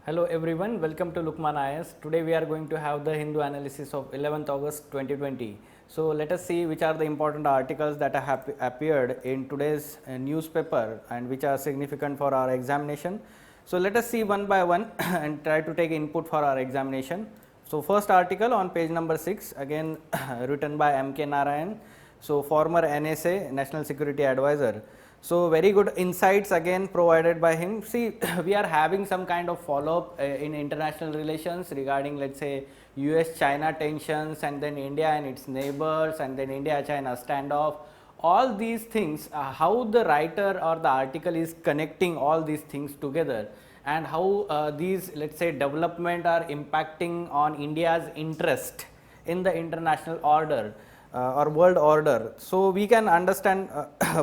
Hello everyone, welcome to Lukman IS. Today we are going to have the Hindu analysis of 11th August 2020. So let us see which are the important articles that have appeared in today's newspaper and which are significant for our examination. So let us see one by one and try to take input for our examination. So first article on page number 6, again written by M.K. Narayan. So former NSA, National Security Advisor. So very good insights again provided by him. See, we are having some kind of follow up in international relations regarding, let's say, US China tensions, and then India and its neighbors, and then India China standoff. All these things, how the writer or the article is connecting all these things together, and how these, let's say, development are impacting on India's interest in the international order or world order. So we can understand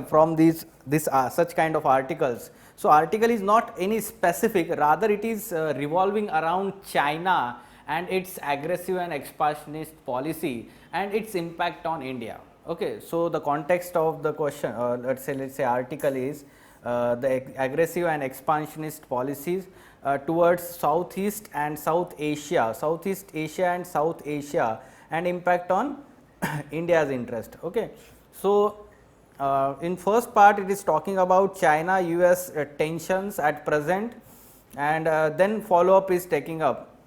from these such kind of articles. So article is not any specific, rather it is revolving around China and its aggressive and expansionist policy and its impact on India. Okay, so the context of the question, let's say article is the aggressive and expansionist policies towards Southeast and South Asia, and impact on India's interest. Okay, so in first part it is talking about China US tensions at present, and then follow up is taking up.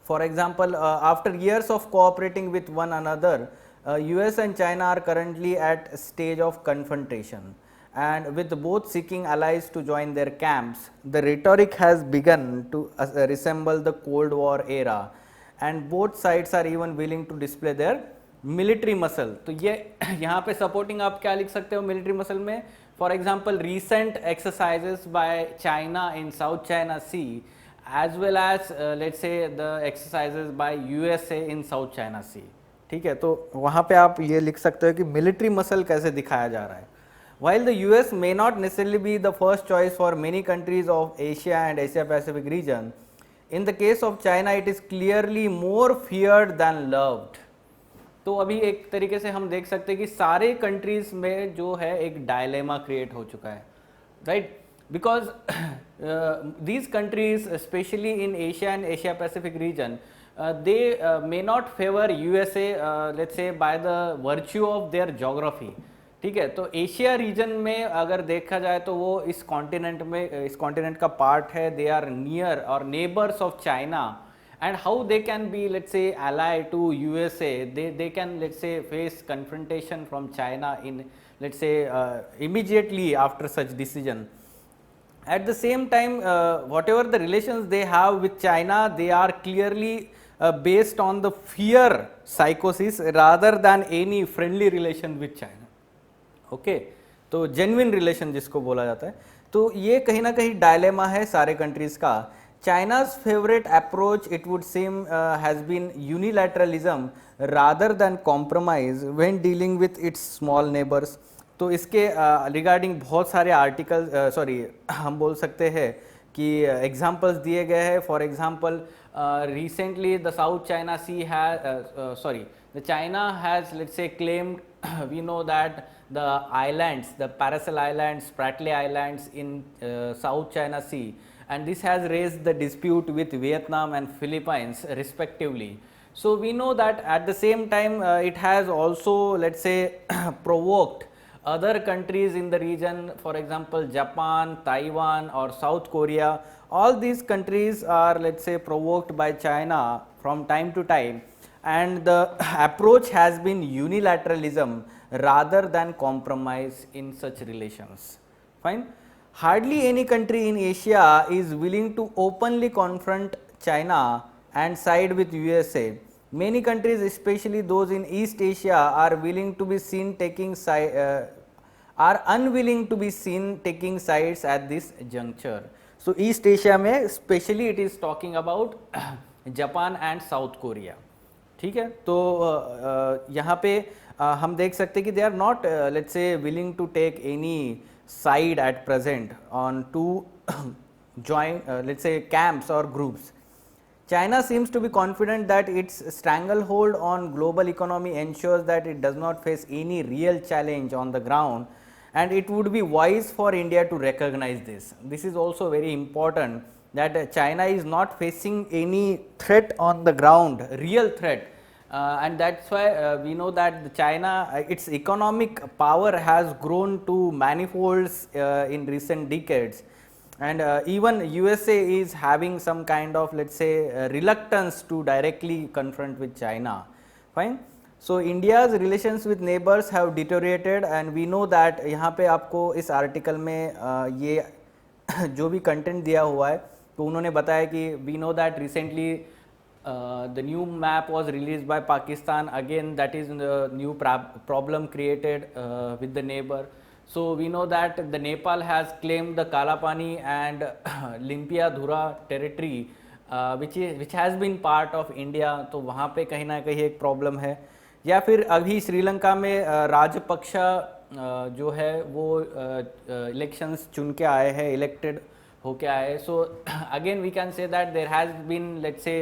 For example, after years of cooperating with one another, US and China are currently at a stage of confrontation, and with both seeking allies to join their camps. The rhetoric has begun to resemble the Cold War era, and both sides are even willing to display their military muscle. तो ये यहाँ पे supporting आप क्या लिख सकते हो military muscle में? For example recent exercises by China in South China Sea as well as let's say the exercises by USA in South China Sea. ठीक है, तो वहाँ पे आप ये लिख सकते हो कि मिलिट्री मसल कैसे दिखाया जा रहा है. While the US may not necessarily be the first choice for many countries of Asia and Asia Pacific region, in the case of China it is clearly more feared than loved. तो अभी एक तरीके से हम देख सकते हैं कि सारे कंट्रीज में जो है एक डायलेमा क्रिएट हो चुका है, right, because these countries specially in Asia and Asia Pacific region they may not favour USA let's say by the virtue of their geography. ठीक है, तो एशिया रीजन में अगर देखा जाए तो वो इस कॉन्टिनेंट का पार्ट है. दे आर नियर और neighbours of China, and how they can be, let's say, ally to USA. They can, let's say, face confrontation from China in, let's say, immediately after such decision. At the same time, whatever the relations they have with China, they are clearly based on the fear psychosis rather than any friendly relation with China. Okay, तो genuine relation जिसको बोला जाता है. तो ये कहीं ना कहीं डायलेमा है सारे कंट्रीज का. China's favorite approach, it would seem, has been unilateralism rather than compromise when dealing with its small neighbors. तो इसके रिगार्डिंग बहुत सारे आर्टिकल हम बोल सकते हैं कि एग्जांपल्स दिए गए हैं. For example recently the South China Sea has the China has, let's say, claimed we know that the islands, the Paracel Islands, Spratly Islands in South China Sea, and this has raised the dispute with Vietnam and Philippines respectively. So we know that at the same time it has also, let's say, provoked other countries in the region, for example Japan, Taiwan or South Korea. All these countries are, let's say, provoked by China from time to time, and the approach has been unilateralism rather than compromise in such relations. Fine. Hardly any country in Asia is willing to openly confront China and side with USA. Many countries, especially those in East Asia, are unwilling to be seen taking sides at this juncture. So East Asia में especially it is talking about Japan and South Korea. ठीक है, तो यहाँ पे हम देख सकते हैं कि they are not, let's say, willing to take any side at present on two join, let's say, camps or groups. China seems to be confident that its stranglehold on global economy ensures that it does not face any real challenge on the ground, and it would be wise for India to recognize this. This is also very important that China is not facing any threat on the ground, real threat. And that's why we know that the China, its economic power has grown to manifolds in recent decades, and even USA is having some kind of, let's say, reluctance to directly confront with China. Fine. So India's relations with neighbors have deteriorated, and we know that यहाँ पे आपको इस article में ये जो भी content दिया हुआ है तो उन्होंने बताया कि we know that recently the new map was released by Pakistan, again that is the new problem created with the neighbor. So we know that the Nepal has claimed the Kalapani and Limpia Dhura territory which has been part of India, तो वहाँ पे कहीं ना कहीं एक problem है. या फिर अभी श्रीलंका में राजपक्षा जो है वो इलेक्शंस चुन के आए हैं, इलेक्टेड होके आए. So again we can say that there has been, let's say,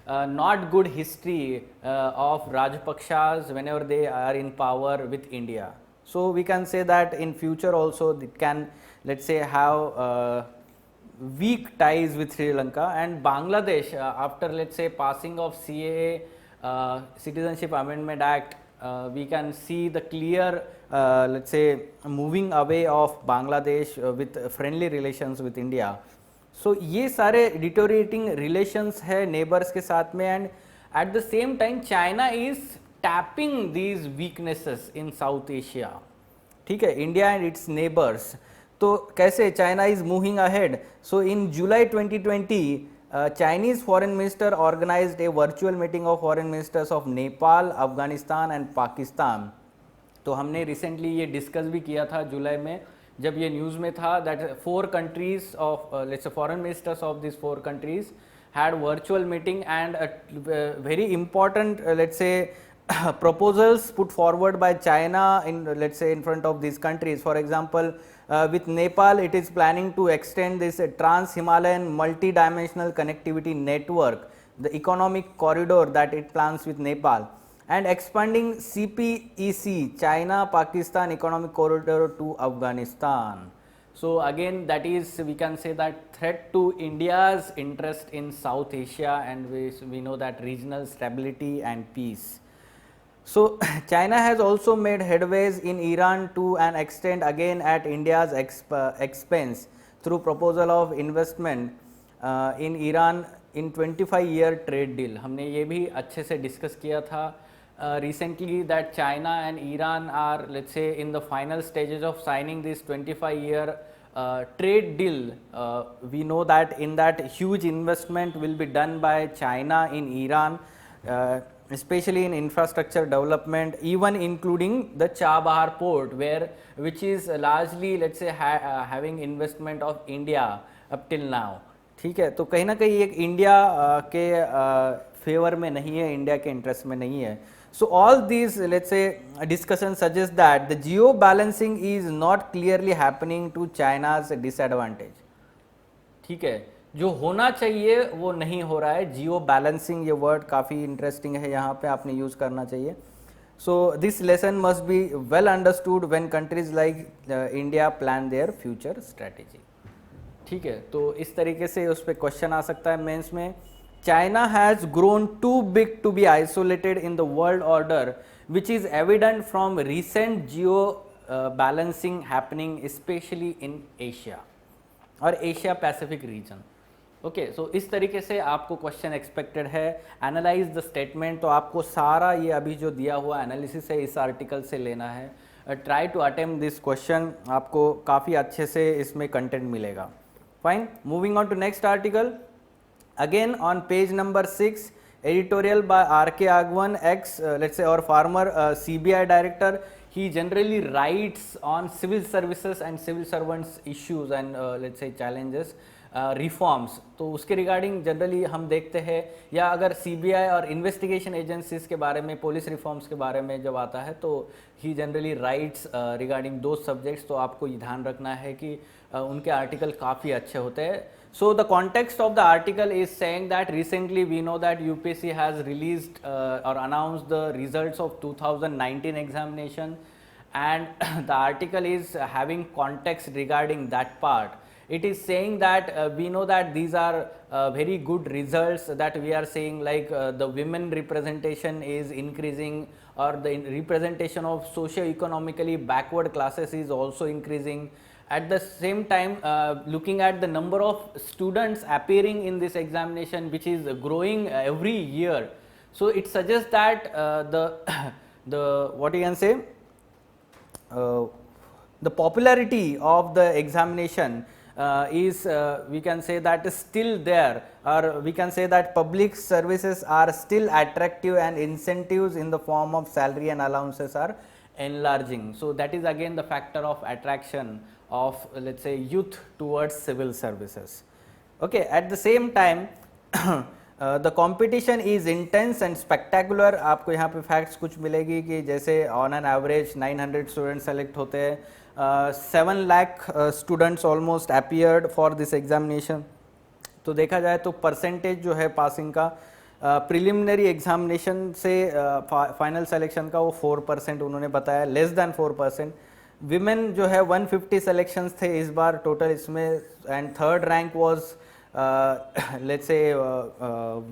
not good history of Rajapakshas whenever they are in power with India. So we can say that in future also it can, let's say, have weak ties with Sri Lanka and Bangladesh after, let's say, passing of CAA, Citizenship Amendment Act. We can see the clear, let's say, moving away of Bangladesh with friendly relations with India. सो ये सारे deteriorating relations है neighbours के साथ में, and at the same time China is tapping these weaknesses in South Asia. ठीक है, India and its neighbours. तो कैसे China is moving ahead? So in July 2020 Chinese foreign minister organised a virtual meeting of foreign ministers of Nepal, Afghanistan and Pakistan. तो हमने recently ये discuss भी किया था जुलाई में जब ये न्यूज़ में था दैट 4 कंट्रीज ऑफ, लेट्स से, foreign ministers of this 4 countries had virtual meeting and very important, let's say, proposals put forward by China in, let's say, in front of these countries. For example, with Nepal, it is planning to extend this trans-Himalayan multi-dimensional connectivity network, the economic corridor that it plans with Nepal, and expanding CPEC, China-Pakistan Economic Corridor to Afghanistan. So again, that is, we can say that threat to India's interest in South Asia, and we know that regional stability and peace. So China has also made headways in Iran to an extent, again at India's expense, through proposal of investment in Iran in 25-year trade deal. हमने ये भी अच्छे से discuss किया था recently that China and Iran are, let's say, in the final stages of signing this 25-year trade deal. We know that in that huge investment will be done by China in Iran, especially in infrastructure development, even including the Chabahar port, which is largely, let's say, having investment of India up till now. ठीक है, तो कहीं ना कहीं एक India के favour में नहीं है, इंडिया के इंटरेस्ट में नहीं है. So all these, let's say, discussions suggest that the geo balancing is not clearly happening to China's disadvantage. ठीक है, जो होना चाहिए वो नहीं हो रहा है. जियो बैलेंसिंग, ये वर्ड काफ़ी इंटरेस्टिंग है, यहाँ पे आपने यूज़ करना चाहिए. So this lesson must be well understood when countries like India plan their future strategy. ठीक है, तो इस तरीके से उस पर क्वेश्चन आ सकता है मेंस में. China has grown too big to be isolated in the world order, which is evident from recent geo balancing happening, especially in Asia और एशिया पैसिफिक रीजन. ओके, सो इस तरीके से आपको क्वेश्चन एक्सपेक्टेड है. Analyse the statement, तो आपको सारा ये अभी जो दिया हुआ एनालिसिस है इस आर्टिकल से लेना है. Try to attempt this question, आपको काफ़ी अच्छे से इसमें कंटेंट मिलेगा. Fine, moving on to next article. Again on page number 6, editorial by R.K. Agwan, let's say, our former CBI director. He generally writes on civil services and civil servants issues and let's say challenges, reforms. तो उसके regarding generally हम देखते हैं, या अगर CBI और investigation agencies के बारे में, पुलिस रिफॉर्म्स के बारे में जब आता है तो ही जनरली राइट्स रिगार्डिंग दो सब्जेक्ट्स. तो आपको ये ध्यान रखना है कि उनके आर्टिकल काफ़ी अच्छे होते हैं. So the context of the article is saying that recently we know that UPSC has released or announced the results of 2019 examination, and the article is having context regarding that part. it is saying that we know that these are very good results that we are seeing, like the women representation is increasing, or the representation of socio-economically backward classes is also increasing. At the same time, looking at the number of students appearing in this examination, which is growing every year, so it suggests that the what you can say, the popularity of the examination is we can say that is still there, or we can say that public services are still attractive and incentives in the form of salary and allowances are enlarging. So that is again the factor of attraction of, let's say, youth towards civil services. Okay, at the same time the competition is intense and spectacular. आपको यहाँ पे facts कुछ मिलेगी कि जैसे on an average 900 student select होते हैं, 7 lakh students almost appeared for this examination. तो देखा जाए तो परसेंटेज जो है पासिंग का प्रिलिमिनरी एग्जामिनेशन से फाइनल सिलेक्शन का वो 4% उन्होंने बताया, लेस दैन 4%. विमेन जो है 150 सिलेक्शंस थे इस बार टोटल इसमें, and third rank was let's say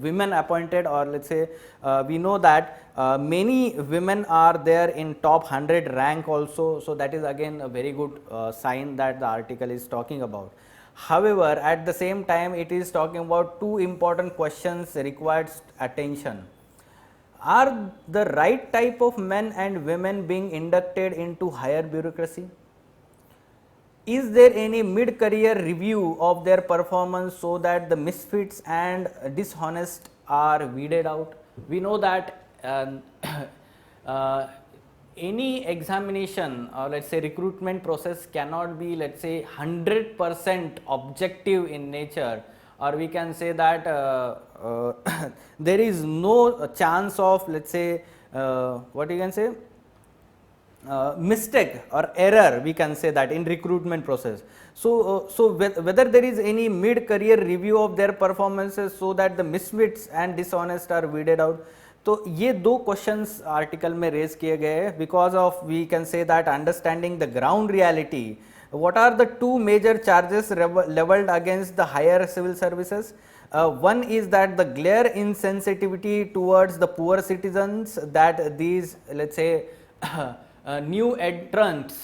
women appointed, or let's say we know that many women are there in top 100 rank also. So that is again a very good sign that the article is talking about. However, at the same time it is talking about two important questions required attention. Are the right type of men and women being inducted into higher bureaucracy? Is there any mid-career review of their performance so that the misfits and dishonest are weeded out? We know that any examination or let's say recruitment process cannot be, let's say, 100% objective in nature, or we can say that there is no chance of, let's say, what you can say, mistake or error, we can say that, in recruitment process. So whether there is any mid-career review of their performances so that the misfits and dishonest are weeded out. तो ये दो questions article में raise किए गए हैं because of, we can say that, understanding the ground reality. What are the two major charges leveled against the higher civil services? One is that the glare insensitivity towards the poor citizens that these, let's say, new entrants,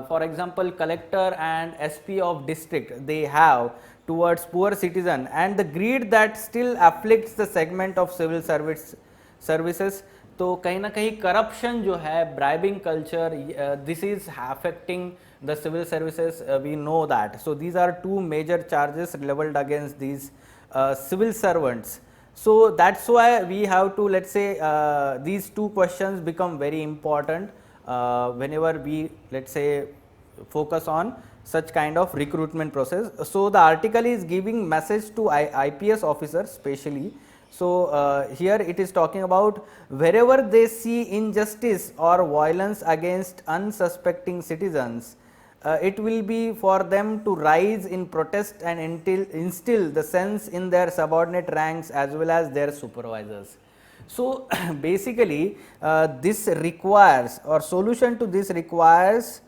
for example collector and SP of district, they have towards poor citizen, and the greed that still afflicts the segment of civil services. तो कहीं ना कहीं corruption जो है, bribing culture, this is affecting the civil services, we know that. So these are two major charges leveled against these civil servants. So that's why we have to, let's say, these two questions become very important whenever we, let's say, focus on such kind of recruitment process. So the article is giving message to IPS officers specially. So here it is talking about wherever they see injustice or violence against unsuspecting citizens, it will be for them to rise in protest and instill the sense in their subordinate ranks as well as their supervisors. So basically this requires, or solution to this requires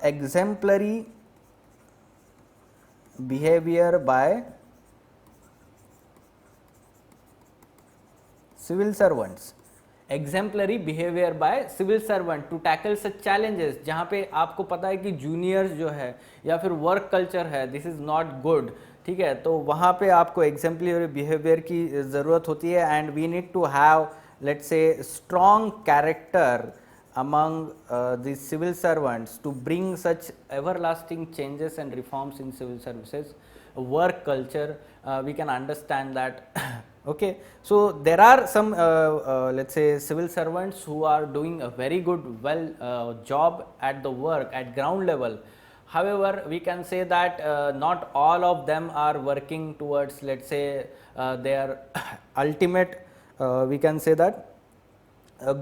exemplary behavior by civil servants. Exemplary behaviour by civil servant to tackle such challenges, जहाँ पे आपको पता है कि juniors जो है या फिर वर्क कल्चर है, दिस इज़ नॉट गुड, ठीक है, तो वहाँ पे आपको एग्जेम्पलरी बिहेवियर की ज़रूरत होती है. And we need to have, let's say, strong character among the civil servants to bring such everlasting changes and reforms in civil services. Work culture, we can understand that. Okay, so there are some let's say civil servants who are doing a very good job at the work at ground level. However, we can say that not all of them are working towards, let's say, their ultimate, we can say that,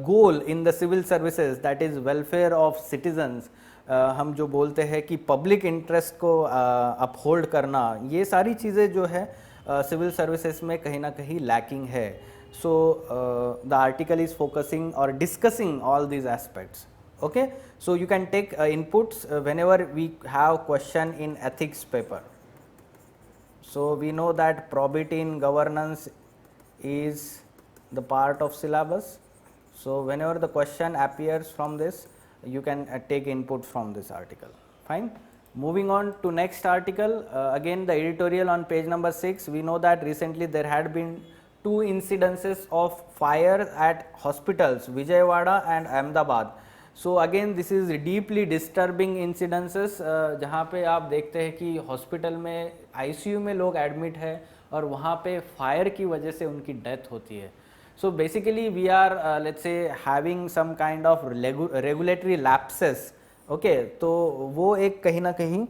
goal in the civil services, that is welfare of citizens. हम जो बोलते हैं कि public interest को uphold करना, ये सारी चीज़ें जो है सिविल सर्विसेज में कहीं ना कहीं लैकिंग है. So the article is focusing और discussing all these aspects. Okay, so you can take inputs whenever we have question in ethics paper. So we know that probity in governance is the part of syllabus. So whenever the question appears from this, you can take input from this article. Fine. Moving on to next article, again the editorial on page number 6. We know that recently there had been 2 incidences of fire at hospitals, Vijayawada and Ahmedabad. So again this is deeply disturbing incidences, जहाँ पे आप देखते हैं कि hospital में ICU में लोग admit है और वहाँ पे फायर की वजह से उनकी डेथ होती है. So basically we are let's say having some kind of regulatory lapses. Okay, तो वो एक कहीं ना कहीं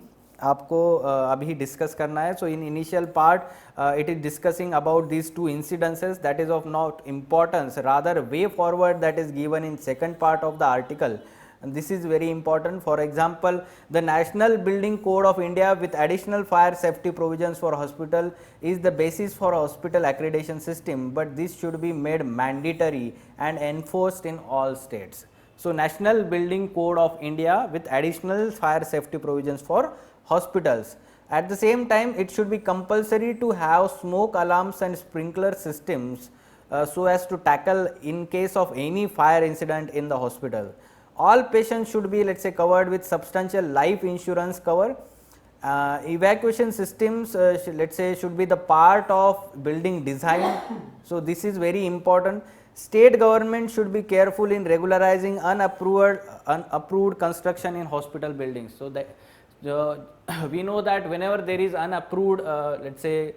आपको अभी डिस्कस करना है. So in initial part it is discussing about these 2 incidences, that is of not importance, rather way forward that is given in second part of the article, and this is very important. For example, the National Building Code of India with additional fire safety provisions for hospital is the basis for hospital accreditation system, but this should be made mandatory and enforced in all states. So National Building Code of India with additional fire safety provisions for hospitals. At the same time, it should be compulsory to have smoke alarms and sprinkler systems so as to tackle in case of any fire incident in the hospital. All patients should be, let's say, covered with substantial life insurance cover. Evacuation systems, let's say, should be the part of building design. So this is very important. State government should be careful in regularizing unapproved construction in hospital buildings. So that we know that whenever there is unapproved let's say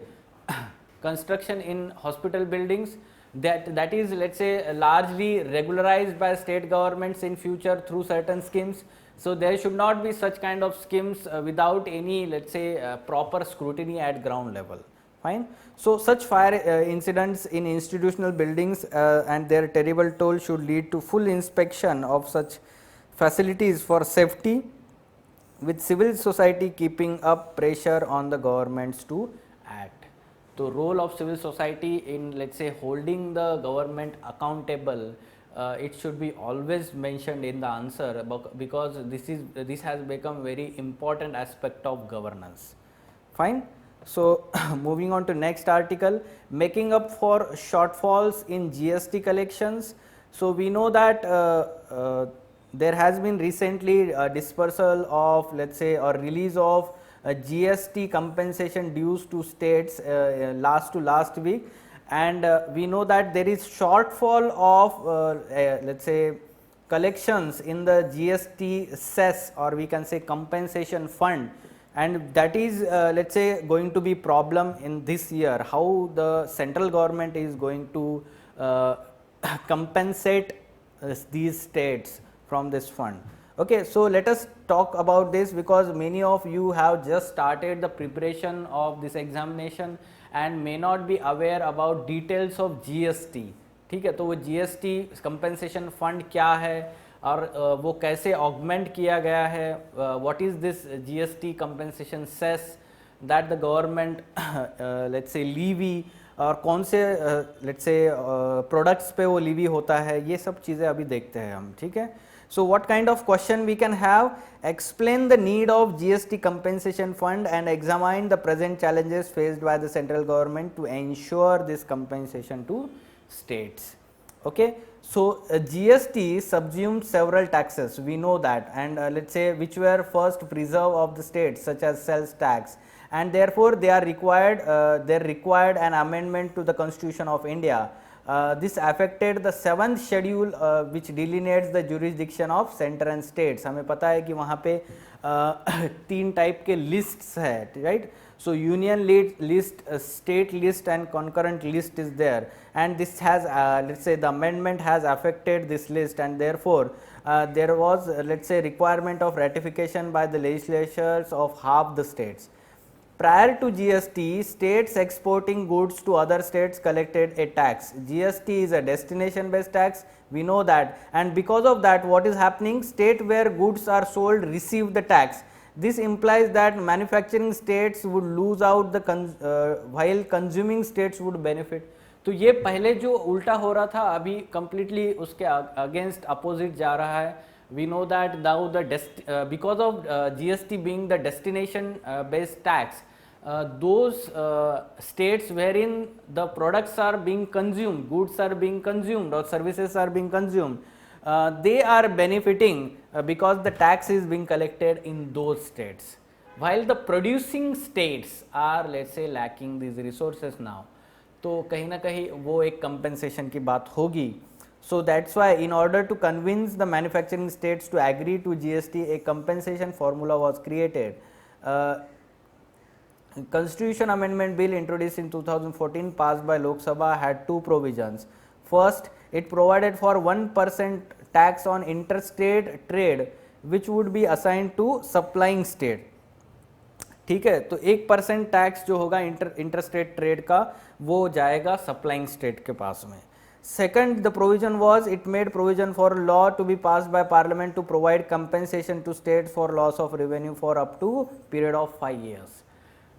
construction in hospital buildings, that is, let's say, largely regularized by state governments in future through certain schemes. So there should not be such kind of schemes without any, let's say, proper scrutiny at ground level. Fine. So such fire incidents in institutional buildings and their terrible toll should lead to full inspection of such facilities for safety, with civil society keeping up pressure on the governments to act. So role of civil society in, let's say, holding the government accountable, it should be always mentioned in the answer, because this has become very important aspect of governance. Fine. So moving on to next article, making up for shortfalls in GST collections. So we know that there has been recently a dispersal of, let's say, or release of GST compensation dues to states last week, and we know that there is shortfall of let's say collections in the GST cess, or we can say compensation fund, and that is let's say going to be problem in this year, how the central government is going to compensate these states from this fund. Okay, so let us talk about this, because many of you have just started the preparation of this examination and may not be aware about details of GST. ठीक है, तो वो GST compensation fund क्या है और वो कैसे augment किया गया है, what is this GST compensation cess that the government let's say levy, और कौन से let's say products पे वो levy होता है, ये सब चीज़ें अभी देखते हैं हम. ठीक है. So what kind of question we can have? Explain the need of GST compensation fund and examine the present challenges faced by the central government to ensure this compensation to states. Okay. So GST subsumes several taxes, we know that, and let's say which were first preserved of the states, such as sales tax, and therefore they required an amendment to the Constitution of India. This affected the 7th schedule which delineates the jurisdiction of center and states. हमें पता है कि वहाँ पे 3 type के lists है, right? So union list, state list and concurrent list is there, and this has let's say the amendment has affected this list, and therefore there was let's say requirement of ratification by the legislatures of half the states. Prior to GST, states exporting goods to other states collected a tax. GST is a destination based tax, we know that, and because of that what is happening, state where goods are sold receive the tax. This implies that manufacturing states would lose out while consuming states would benefit. तो ये पहले जो उल्टा हो रहा था अभी completely उसके against opposite जा रहा है. we know that now because of GST being the destination based tax, those states wherein the products are being consumed, goods are being consumed or services are being consumed, they are benefiting because the tax is being collected in those states, while the producing states are, let's say, lacking these resources now. तो कहीं ना कहीं वो एक compensation की बात होगी. So that's why in order to convince the manufacturing states to agree to GST, a compensation formula was created. Constitution Amendment Bill introduced in 2014 passed by Lok Sabha had two provisions. First, it provided for 1% tax on interstate trade which would be assigned to supplying state. ठीक है, तो 1% tax जो होगा interstate trade का वो जाएगा supplying state के पास में. Second, the provision was it made provision for law to be passed by parliament to provide compensation to states for loss of revenue for up to period of 5 years.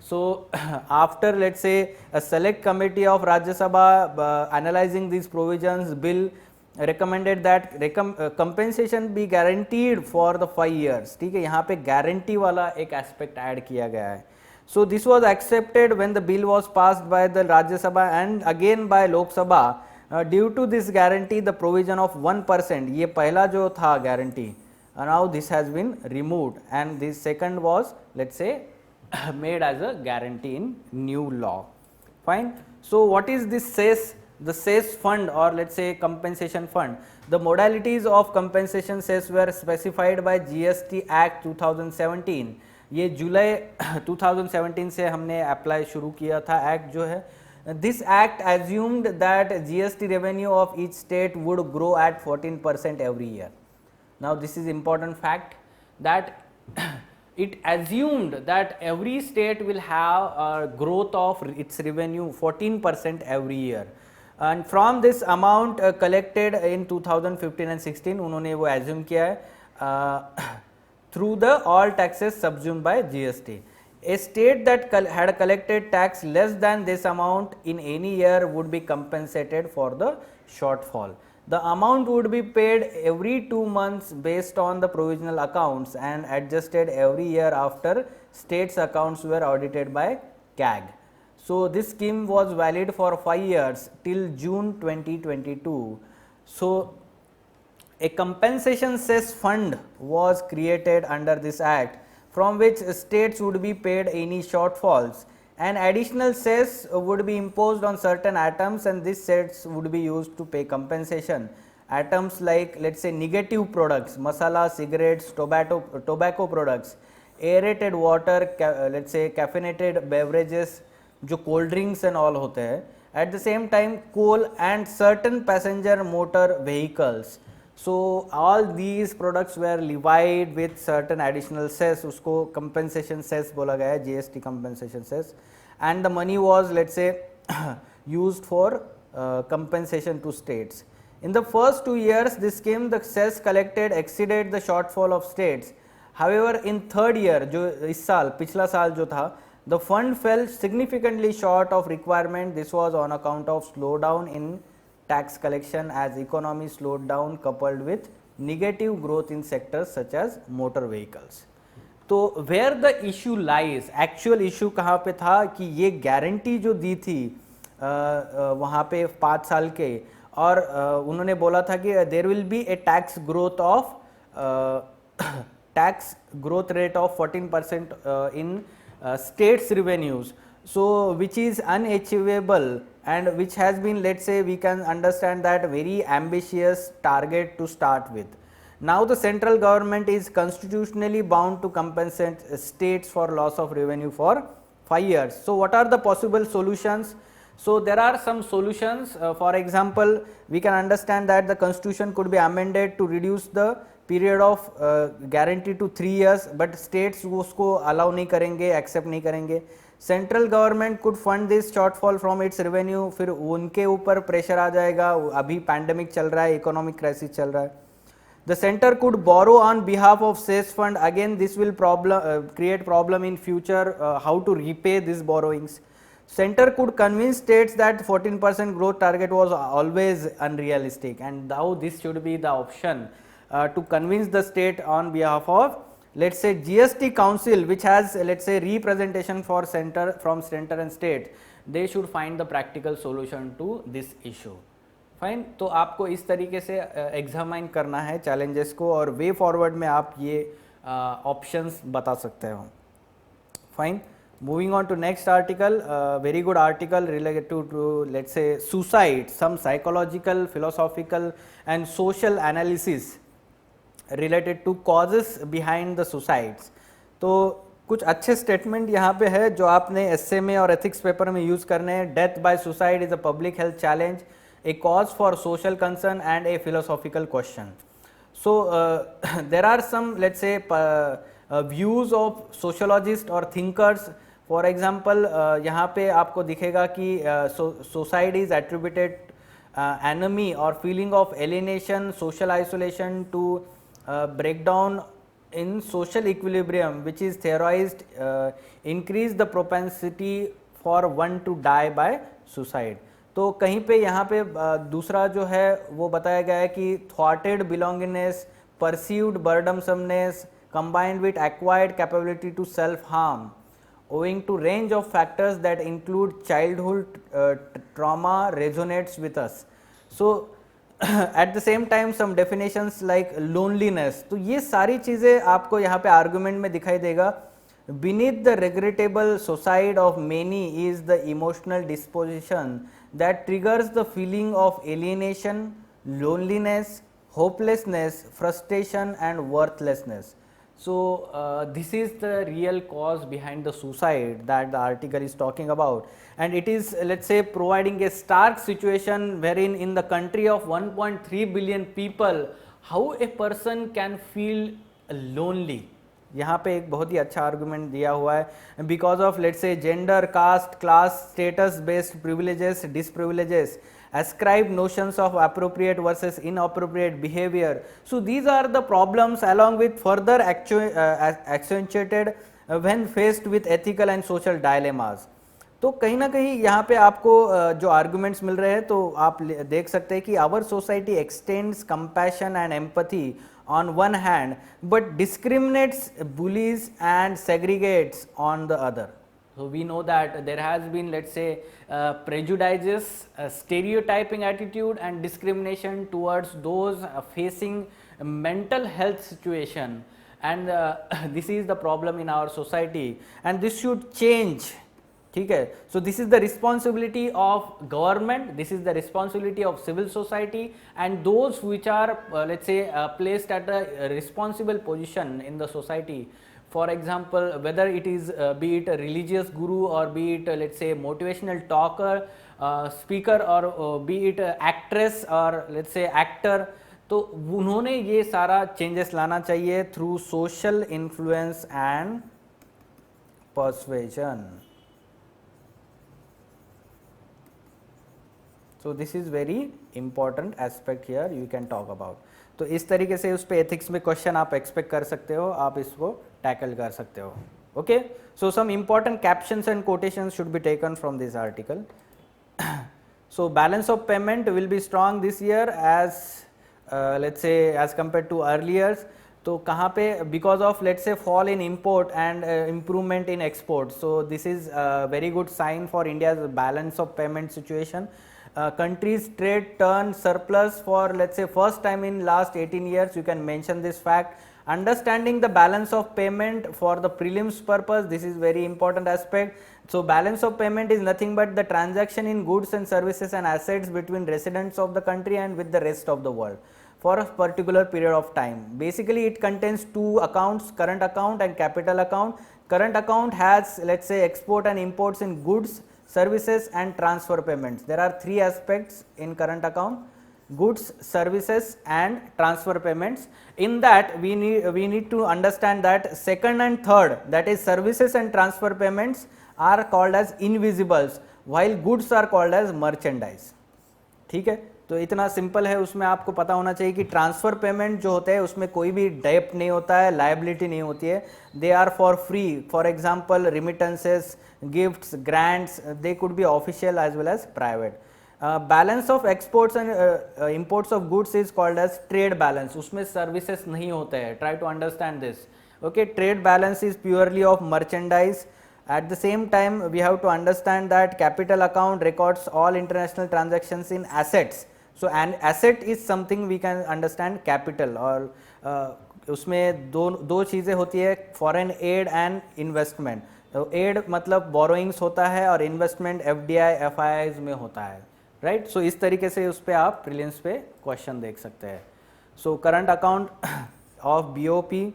So after, let's say, a select committee of Rajya Sabha analyzing these provisions, bill recommended that compensation be guaranteed for the 5 years. ठीक है, यहाँ पे guarantee वाला एक aspect add किया गया है. So this was accepted when the bill was passed by the Rajya Sabha and again by Lok Sabha. Due to this guarantee, the provision of 1%, ये पहला जो था guarantee, now this has been removed and this second was, let's say, made as a guarantee in new law. Fine. So what is this cess? The cess fund, or let's say compensation fund. The modalities of compensation cess were specified by GST Act 2017. ये जुलाई 2017 से हमने apply शुरू किया था act जो है. This act assumed that GST revenue of each state would grow at 14% every year. Now this is important fact that it assumed that every state will have a growth of its revenue 14% every year, and from this amount collected in 2015 and 16 उन्होंने वो assume किया है through the all taxes subsumed by GST. A state that had collected tax less than this amount in any year would be compensated for the shortfall. The amount would be paid every 2 months based on the provisional accounts and adjusted every year after state's accounts were audited by CAG. So this scheme was valid for 5 years till June 2022. So a compensation cess fund was created under this act, from which states would be paid any shortfalls, and additional cess would be imposed on certain items, and these cess would be used to pay compensation. Items like, let's say, negative products, masala, cigarettes, tobacco products, aerated water, let's say caffeinated beverages, जो cold drinks and all होते हैं. At the same time, coal and certain passenger motor vehicles. So all these products were levied with certain additional cess, उसको compensation cess बोला गया है, GST compensation cess, and the money was, let's say, used for compensation to states. In the first 2 years, this scheme, the cess collected exceeded the shortfall of states. However, in third year, जो इस साल पिछला साल जो था, the fund fell significantly short of requirement. This was on account of slowdown in tax collection as economy slowed down coupled with negative growth in sectors such as motor vehicles. तो where the issue lies, actual issue कहाँ पे था कि ये guarantee जो दी थी वहाँ पे 5 साल के, और उन्होंने बोला था कि there will be a tax growth of tax growth rate of 14% in states revenues, so which is unachievable and which has been, let's say, we can understand that very ambitious target to start with. Now the central government is constitutionally bound to compensate states for loss of revenue for 5 years. So what are the possible solutions? So there are some solutions. For example, we can understand that the constitution could be amended to reduce the period of guarantee to 3 years, but states उसको allow नहीं करेंगे, accept नहीं करेंगे. Central government could fund this shortfall from its revenue, फिर उनके ऊपर pressure आ जाएगा, अभी पैंडेमिक चल रहा है, इकोनॉमिक क्राइसिस चल रहा है. The centre could borrow on behalf of cess fund, again this will create problem in future how to repay this borrowings. Center could convince states that 14% growth target was always unrealistic, and now this should be the option to convince the state on behalf of, let's say, GST council, which has, let's say, representation for center, from center and state, they should find the practical solution to this issue. Fine, तो आपको इस तरीके से examine करना है challenges को, और way forward में आप ये ऑप्शंस बता सकते हो. Fine, moving on to next article, very good article related to let's say suicide, some psychological, philosophical and social analysis related to causes behind the suicides. तो कुछ अच्छे स्टेटमेंट यहाँ पे है जो आपने एसए में और एथिक्स पेपर में यूज करने हैं. Death by suicide is a public health challenge, a cause for social concern and a philosophical question. So there are some, let's say, views of sociologists or thinkers. For example, यहाँ पे आपको दिखेगा कि suicide is attributed enemy or feeling of alienation, social isolation to breakdown in social equilibrium, which is theorized increase the propensity for one to die by suicide. तो कहीं पे यहाँ पे दूसरा जो है वो बताया गया है कि थॉटेड belongingness, perceived burdensomeness combined with acquired capability to self harm owing to range of factors that include childhood trauma resonates with us. So at the same time some definitions like loneliness, तो ये सारी चीज़ें आपको यहाँ पे argument में दिखाई देगा. Beneath the regrettable suicide of many is the emotional disposition that triggers the feeling of alienation, loneliness, hopelessness, frustration and worthlessness. So this is the real cause behind the suicide that the article is talking about, and it is, let's say, providing a stark situation wherein in the country of 1.3 billion people, how a person can feel lonely. यहाँ पे एक बहुत ही अच्छा argument दिया हुआ है. Because of, let's say, gender, caste, class, status based privileges, disprivileges, ascribe notions of appropriate versus inappropriate behavior. So these are the problems along with further accentuated when faced with ethical and social dilemmas. तो कहीं ना कहीं यहाँ पे आपको जो arguments मिल रहे हैं, तो आप देख सकते हैं कि our society extends compassion and empathy on one hand but discriminates, bullies and segregates on the other. So we know that there has been, let's say, prejudices, stereotyping attitude and discrimination towards those facing mental health situation, and this is the problem in our society and this should change. ठीक है. So this is the responsibility of government, this is the responsibility of civil society and those which are let's say placed at a responsible position in the society. For example, whether it is be it a religious guru or be it let's say motivational talker, speaker, or be it actress or let's say actor, तो उन्होंने ये सारा changes लाना चाहिए through social influence and persuasion. So this is very important aspect here you can talk about. तो इस तरीके से उस पे एथिक्स में क्वेश्चन आप एक्सपेक्ट कर सकते हो, आप इसको टैकल कर सकते हो. Okay, so some important captions and quotations should be taken from this article. So balance of payment will be strong this year as let's say as compared to earlier. तो कहाँ पे, because of let's say fall in import and improvement in export. So this is a very good sign for India's balance of payment situation. Country's trade turn surplus for let's say first time in last 18 years. You can mention this fact. Understanding the balance of payment for the prelims purpose, this is very important aspect. So balance of payment is nothing but the transaction in goods and services and assets between residents of the country and with the rest of the world for a particular period of time. Basically it contains two accounts, current account and capital account. Current account has let's say export and imports in goods, services and transfer payments. There are three aspects in current account: goods, services and transfer payments. In that we need to understand that second and third, that is services and transfer payments, are called as invisibles while goods are called as merchandise. ठीक है, तो इतना simple है. उसमें आपको पता होना चाहिए कि ट्रांसफर पेमेंट जो होते हैं उसमें कोई भी डेट नहीं होता है, लायबिलिटी नहीं होती है. They are for free. For example remittances, gifts, grants, they could be official as well as private. Balance of exports and imports of goods is called as trade balance, उसमें services नहीं होते हैं. Try to understand this. Okay, trade balance is purely of merchandise. At the same time, we have to understand that capital account records all international transactions in assets. So an asset is something we can understand capital, और उसमें दो चीज़ें होती है, foreign add and investment. तो add मतलब borrowings होता है और इन्वेस्टमेंट एफडीआई एफआईआईज में होता है, राइट. सो इस तरीके से उस पर आप प्रीलिम्स पे क्वेश्चन देख सकते हैं. So current account of BOP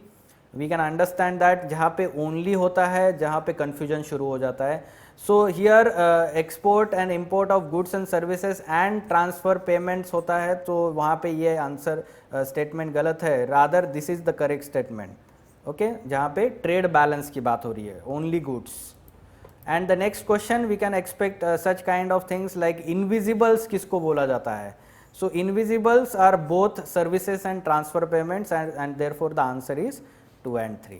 we can understand that जहाँ पे ओनली होता है, जहाँ पे कन्फ्यूजन शुरू हो जाता है. So here export and import of goods and services and transfer payments होता है, तो वहाँ पे ये आंसर स्टेटमेंट गलत है. Rather this is the correct statement. Okay, जहाँ पे ट्रेड बैलेंस की बात हो रही है, only goods. And the next question we can expect such kind of things like invisibles किसको बोला जाता है. So invisibles are both services and transfer payments and therefore the answer is 2 and 3.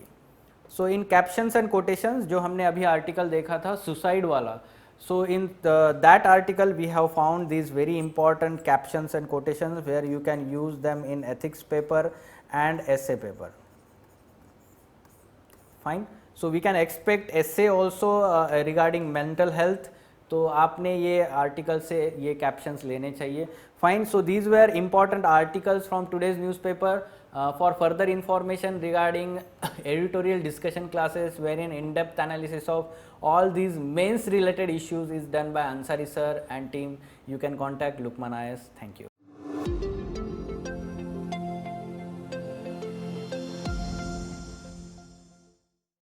So in captions and quotations जो हमने अभी article देखा था suicide वाला, so in that article we have found these very important captions and quotations where you can use them in ethics paper and essay paper. Fine. So we can expect essay also regarding mental health. तो आपने ये article से ये captions लेने चाहिए. Fine. So these were important articles from today's newspaper. For further information regarding editorial discussion classes wherein in-depth analysis of all these mains related issues is done by Ansari sir and team, you can contact Lukman IAS. Thank you.